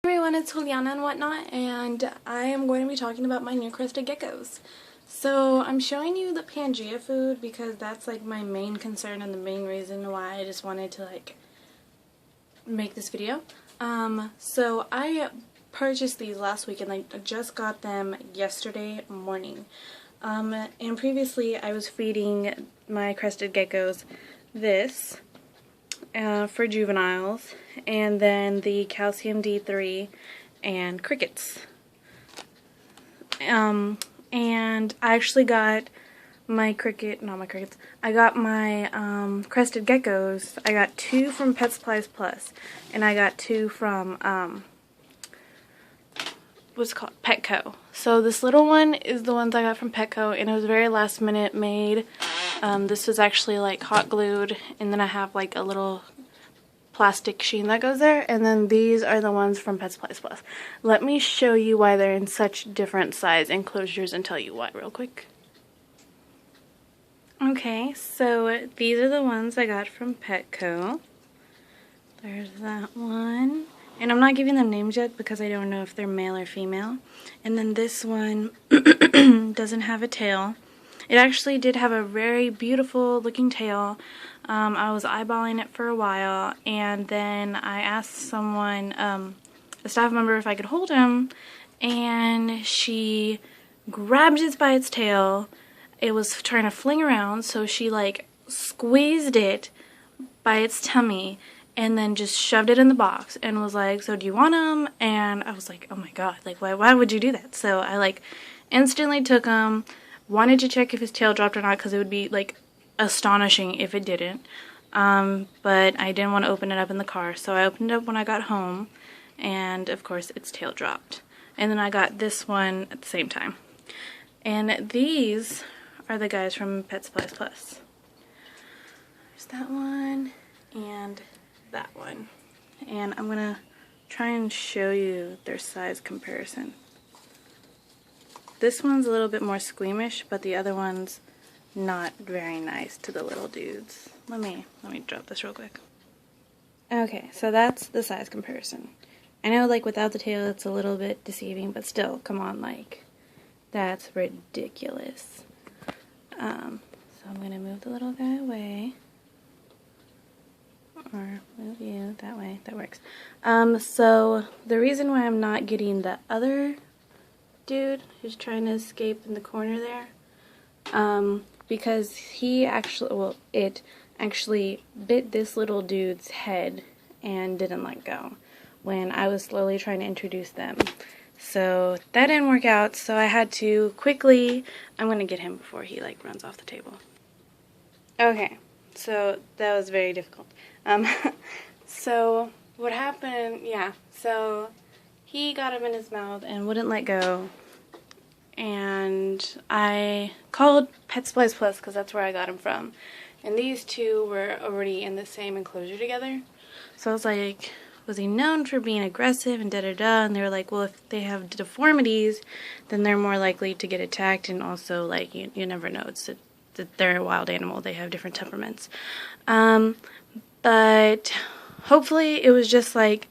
Everyone, it's Juliana and whatnot, and I am going to be talking about my new crested geckos. So I'm showing you the Pangea food because that's like my main concern and the main reason why I just wanted to like make this video. So I purchased these last week and I just got them yesterday morning. And previously I was feeding my crested geckos this for juveniles, and then the calcium D3 and crickets. And I actually got my I got my crested geckos. I got 2 from Pet Supplies Plus, and I got 2 from what's it called? Petco. So this little one is the ones I got from Petco, and it was very last minute made. This was actually like hot glued, and then I have like a little plastic sheen that goes there, and then these are the ones from Pet Supplies Plus. Let me show you why they're in such different size enclosures and tell you why real quick. Okay, so these are the ones I got from Petco. There's that one. And I'm not giving them names yet because I don't know if they're male or female. And then this one doesn't have a tail. It actually did have a very beautiful looking tail. I was eyeballing it for a while, and then I asked someone, a staff member, if I could hold him, and she grabbed it by its tail. It was trying to fling around, so she like squeezed it by its tummy and then just shoved it in the box and was like, "So do you want him?" And I was like, oh my god, like why would you do that? So I like instantly took him. Wanted to check if his tail dropped or not because it would be like astonishing if it didn't, but I didn't want to open it up in the car, so I opened it up when I got home, and of course its tail dropped. And then I got this one at the same time. And these are the guys from Pet Supplies Plus. There's that one and that one, and I'm gonna try and show you their size comparison. This one's a little bit more squeamish, but the other one's not very nice to the little dudes. Let me drop this real quick. Okay, so that's the size comparison. I know like without the tail it's a little bit deceiving, but still, come on, like that's ridiculous. So I'm gonna move the little guy away. Or move you that way. That works. So the reason why I'm not getting the other dude who's trying to escape in the corner there, because it actually bit this little dude's head and didn't let go when I was slowly trying to introduce them. So that didn't work out, so I had to quickly, I'm gonna get him before he like runs off the table. Okay, so that was very difficult. So what happened, so he got him in his mouth and wouldn't let go, and I called Pet Supplies Plus because that's where I got him from, and these two were already in the same enclosure together. So I was like, was he known for being aggressive and da-da-da, and they were like, well, if they have deformities, then they're more likely to get attacked, and also, like, you never know, they're a wild animal, they have different temperaments. But hopefully it was just like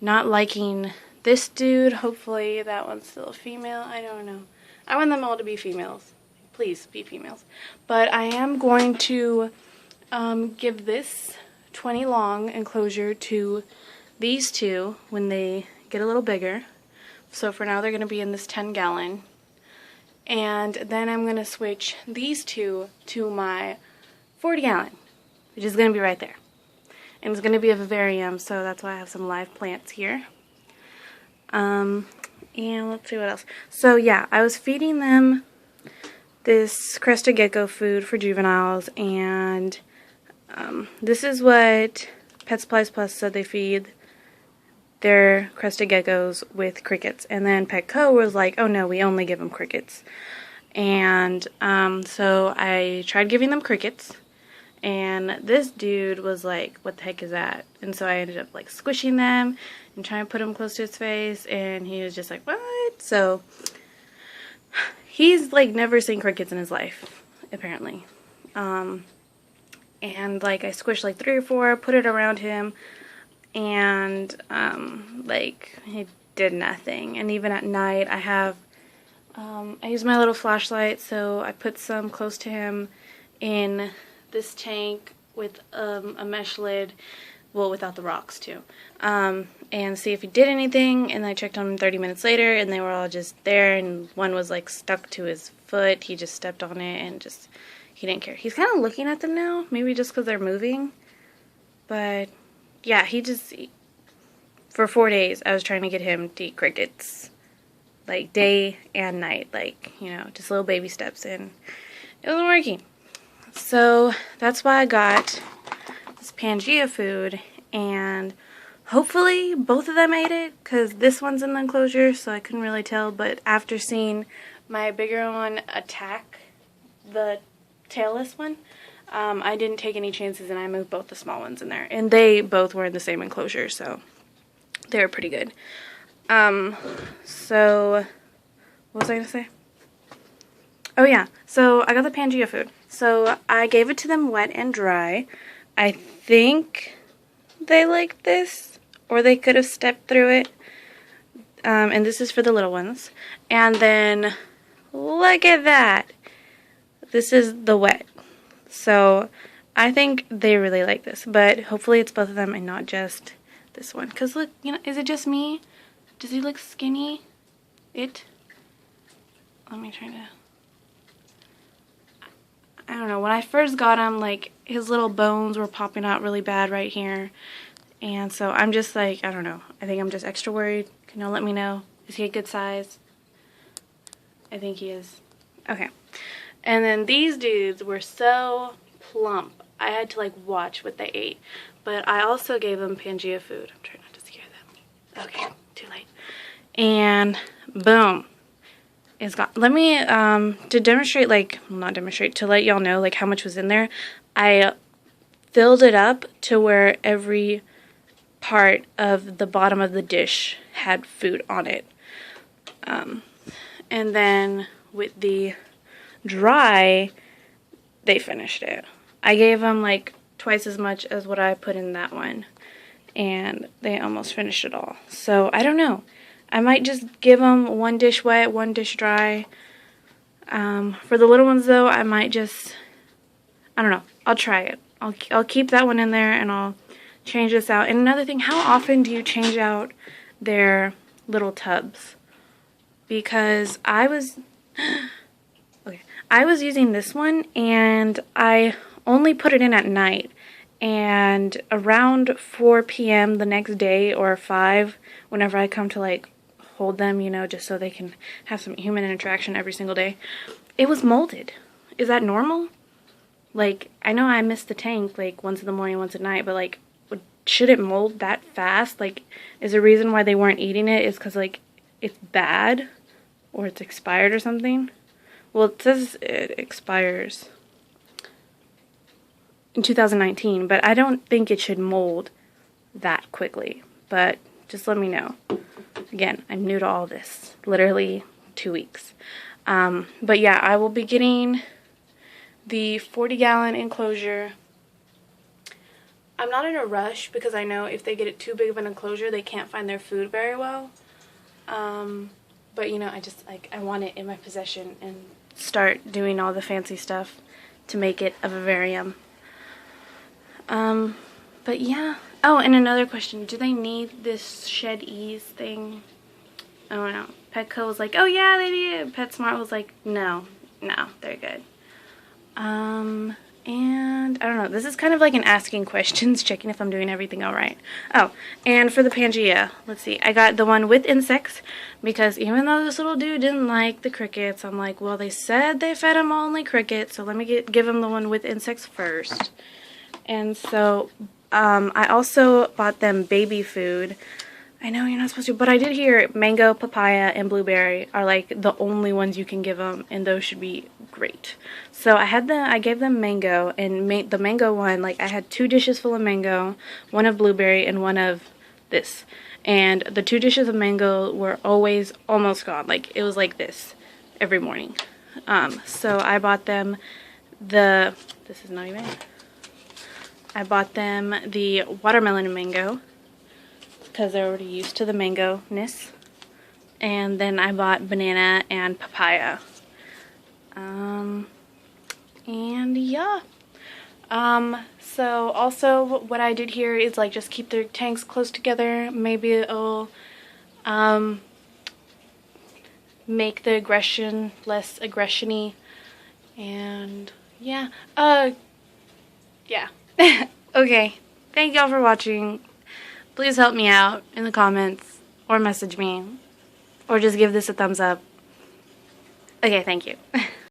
not liking this dude. Hopefully that one's still a female. I don't know. I want them all to be females. Please be females. But I am going to give this 20 long enclosure to these two when they get a little bigger. So for now they're going to be in this 10-gallon. And then I'm going to switch these two to my 40-gallon, which is going to be right there. And it's going to be a vivarium, so that's why I have some live plants here. And let's see what else. So yeah, I was feeding them this crested gecko food for juveniles, and this is what Pet Supplies Plus said they feed their crested geckos with crickets. And then Petco was like, oh no, we only give them crickets. And so I tried giving them crickets. And this dude was like, what the heck is that? And so I ended up like squishing them and trying to put them close to his face, and he was just like, what? So he's like never seen crickets in his life, apparently. And like I squished like 3 or 4, put it around him, and like he did nothing. And even at night I have I use my little flashlight, so I put some close to him in this tank with a mesh lid, well, without the rocks too, and see if he did anything. And I checked on him 30 minutes later, and they were all just there, and one was like stuck to his foot. He just stepped on it and just, he didn't care. He's kind of looking at them now, maybe just because they're moving, but yeah, he just, for 4 days I was trying to get him to eat crickets, like day and night, like, you know, just little baby steps, and it wasn't working. So that's why I got this Pangea food, and hopefully both of them ate it, because this one's in the enclosure, so I couldn't really tell. But after seeing my bigger one attack the tailless one, I didn't take any chances, and I moved both the small ones in there, and they both were in the same enclosure, so they were pretty good. So what was I gonna say? Oh yeah, so I got the Pangea food. So I gave it to them wet and dry. I think they like this, or they could have stepped through it. And this is for the little ones. And then, look at that. This is the wet. So I think they really like this, but hopefully it's both of them and not just this one. Because look, you know, is it just me? Does he look skinny? Let me try to... I don't know, when I first got him, like, his little bones were popping out really bad right here. And so I'm just like, I don't know. I think I'm just extra worried. Can y'all let me know? Is he a good size? I think he is. Okay. And then these dudes were so plump. I had to, like, watch what they ate. But I also gave them Pangea food. I'm trying not to scare them. Okay, too late. And boom. It's gone. Let me, to demonstrate, like, well, not demonstrate, to let y'all know, like, how much was in there, I filled it up to where every part of the bottom of the dish had food on it. And then with the dry, they finished it. I gave them, like, twice as much as what I put in that one, and they almost finished it all. So, I don't know. I might just give them one dish wet, one dish dry. For the little ones, though, I might just, I don't know. I'll try it. I'll keep that one in there, and I'll change this out. And another thing, how often do you change out their little tubs? Because I was using this one, and I only put it in at night. And around 4 p.m. the next day, or 5, whenever I come to, like, hold them, you know, just so they can have some human interaction every single day, it was molded. Is that normal? Like, I know I missed the tank, like, once in the morning, once at night, but, like, should it mold that fast? Like, is the reason why they weren't eating it is because, like, it's bad? Or it's expired or something? Well, it says it expires in 2019, but I don't think it should mold that quickly. But just let me know. Again, I'm new to all this. Literally 2 weeks. But yeah, I will be getting the 40-gallon enclosure. I'm not in a rush because I know if they get it too big of an enclosure, they can't find their food very well. But you know, I just, like, I want it in my possession and start doing all the fancy stuff to make it a vivarium. But yeah. Oh, and another question. Do they need this Shed Ease thing? I don't know. Petco was like, oh yeah, they do. PetSmart was like, no, they're good. And I don't know. This is kind of like an asking questions, checking if I'm doing everything all right. Oh, and for the Pangea, let's see. I got the one with insects because even though this little dude didn't like the crickets, I'm like, well, they said they fed him only crickets, so let me give him the one with insects first. And so I also bought them baby food. I know you're not supposed to, but I did hear mango, papaya, and blueberry are like the only ones you can give them, and those should be great. So I gave them mango, and the mango one, like, I had 2 dishes full of mango, one of blueberry, and one of this. And the 2 dishes of mango were always almost gone. Like, it was like this every morning. So I bought them this is not even, I bought them the watermelon and mango. because they're already used to the mango-ness. And then I bought banana and papaya. And yeah. So also what I did here is like just keep their tanks close together. Maybe it'll make the aggression less aggression-y. And yeah. Yeah. Okay. Thank y'all for watching. Please help me out in the comments or message me or just give this a thumbs up. Okay, thank you.